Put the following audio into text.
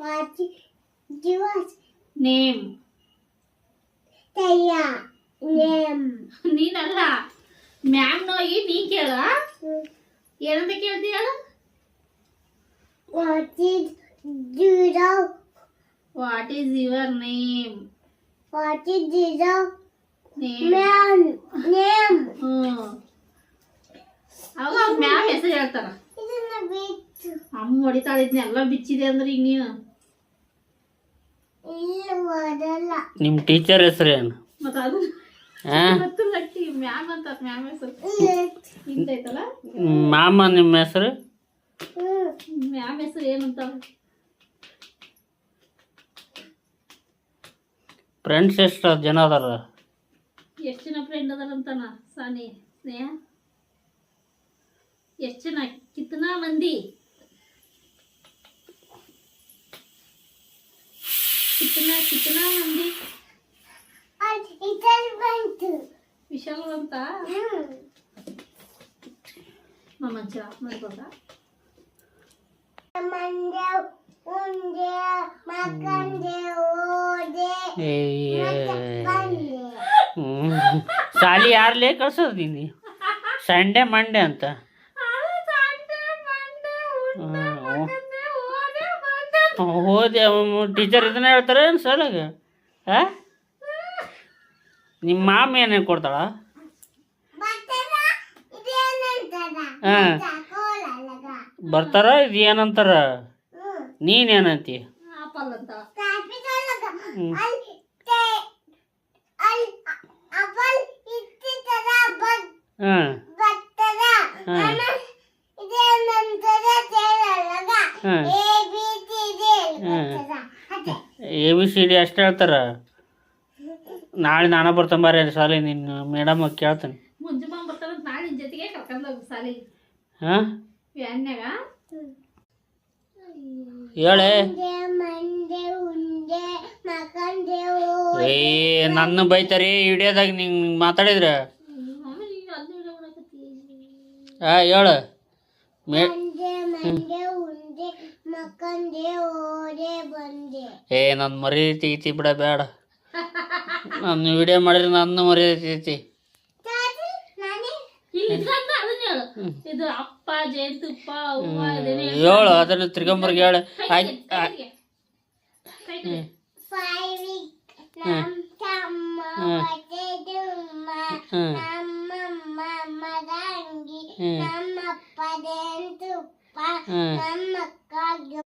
What is yours? Name Taya. Name. ನೀನಲ್ಲ ma'am ಹೋಗಿ ನೀ ಕೇಳ ಏನಂತ ಕೇಳ್ತೀಯ What is zero? What is your name What is zero? Name Man. Name. ಅವಾಗ ಮ್ಯಾಮ್ ಹೆಸರು ಹೇಳ್ತಾರ ಇದನ್ನ ಬಿಟ್ಟು ಅಮ್ಮ ಹೊಡಿತಾಳಿದ್ನ ಎಲ್ಲ ಬಿಚ್ಚಿದೆ ಅಂದ್ರೆ ಈಗ ನೀನು ಇಲ್ಲ ಓದಲ್ಲ. ನಿಮ್ಮ ಟೀಚರ್ ಹೆಸರೇನು? ಮತ್ತ ಅದು ಹಾಂ, ಮತ್ತು ಲಟ್ಟಿ ಮ್ಯಾಮ್ ಅಂತ ಮ್ಯಾಮ್ ಹೆಸರು ಇಂತೈತಲ್ಲ ಮಾಮ ನಿಮ್ಮ ಹೆಸರು? ಮ್ಯಾಮ್ ಹೆಸರು ಏನಂತ ಫ್ರೆಂಡ್ಸ್ ಎಷ್ಟು ಜನ ಅದಾರ? ಎಷ್ಟು ಜನ ಫ್ರೆಂಡ್ ಅದಾರಂತಾನ ಸಾನಿ ಸ್ನೇಹ ಎಷ್ಟು ಜನ ಕಿತ್ನಾ ಮಂದಿ ಕಿತ್ನಾ ಮಂದಿ ಇದನ್ನ ಬಂತು. ವಿಶಾಲ್ ಅಂತ ಮಂಚ ಮಾಡ್ಬೋದ ಮಂಡೆ ಉಂಡೆ ಮಕ್ಕಂಡೆ ಓದೆ ಬಂದೆ. ಶಾಲಿ ಯಾರ್ಲೇ ಕಳ್ಸೋದು ನೀನು? ಸಂಡೆ ಮಂಡೆ ಅಂತ. ಹೋದೆ ಟೀಚರ್ ಇದನ್ನ ಹೇಳ್ತಾರೆ ಏನು ಸಲಗ? ಹಾಂ, ನಿಮ್ಮ ಮಾಮ ಏನೇನು ಕೊಡ್ತಾಳ? ಬರ್ತಾರ ಇದೇನಂತಾರ ಹಾಂ, ಕೋಲಲ್ಲಗ. ಬರ್ತಾರ. ಇದು ಏನಂತಾರ? ನೀನೇನಂತಿ? ಆಪಲ್ ಅಂತ ಕಾಪಿದಲ್ಲಗ ಹ್ಮ್. ಅಲ್ಲಿ ಅಪಲ್ ಇತ್ತಿತರ ಹಾಂ ಬರ್ತಾರ. ಹಾಂ ಆಮೇಲೆ ಇದೇನಂತಾರ ಕೇಳಲ್ಲಗ. ಹಾಂ ಎ ಬಿ ಸಿ ಡಿ ಬರ್ತಾರ. ಅದೇ ABCD ಅಷ್ಟು ಹೇಳ್ತಾರ. ನಾಳೆ ನಾನು ಬರ್ತಂಬಾರ ಸಾಲಿ ನಿನ್ನ ಮೇಡಮ್ ಕೇಳ್ತಾನೆ. ಮುಂಜೆ ಬರ್ತಾರ ನಾಳೆ ನಿನ್ ಜೊತೆಗೆ ಕರ್ಕೊಂಡ್ ಹೋಗು ಸಾಲಿ ಹಾಂ, ವ್ಯಾನ್ಯಾಗ ಹೇಳೆ. ಮಂಡೆ ಉಂಡೆ ಮಕ್ಕಂಡೆ ಏ ನನ್ನ ಬೈತಾರೆ ವಿಡಿಯೋದಾಗ ನಿಂಗೆ ಮಾತಾಡಿದ್ರೆ. ಹಾಂ, ಹೇಳು. ಮಂಡೆ ಉಂಡೆ ಮಕ್ಕಂಡೆ ಓಡೆ ಬಂದೆ. ನನ್ನ ಮರಿ ತೆಗಿತಿ ಬಿಡ, ಬೇಡ. ನನ್ನ ವಿಡಿಯೋ ಮಾಡಿದ್ರೆ ನನ್ನ ಮರಿ ತೆಗಿತಿ. ಇದು ಅಪ್ಪ ಜಯಂತಪ್ಪ ಅವ್ವ ಇದೇನೇ ಹೇಳು, ಅದನ್ನು ತಿರ್ಗಂಬರ್ಗೆ ಹೇಳು. ಆಯ್ತು. ನಮ್ಮ ತಮ್ಮ ಹೊಡೆದುಮ್ಮ ನಮ್ಮಮ್ಮ ಮರಂಗಿ ನಮ್ಮಪ್ಪ ಜಯಂತಪ್ಪ ನಮ್ಮಕ್ಕ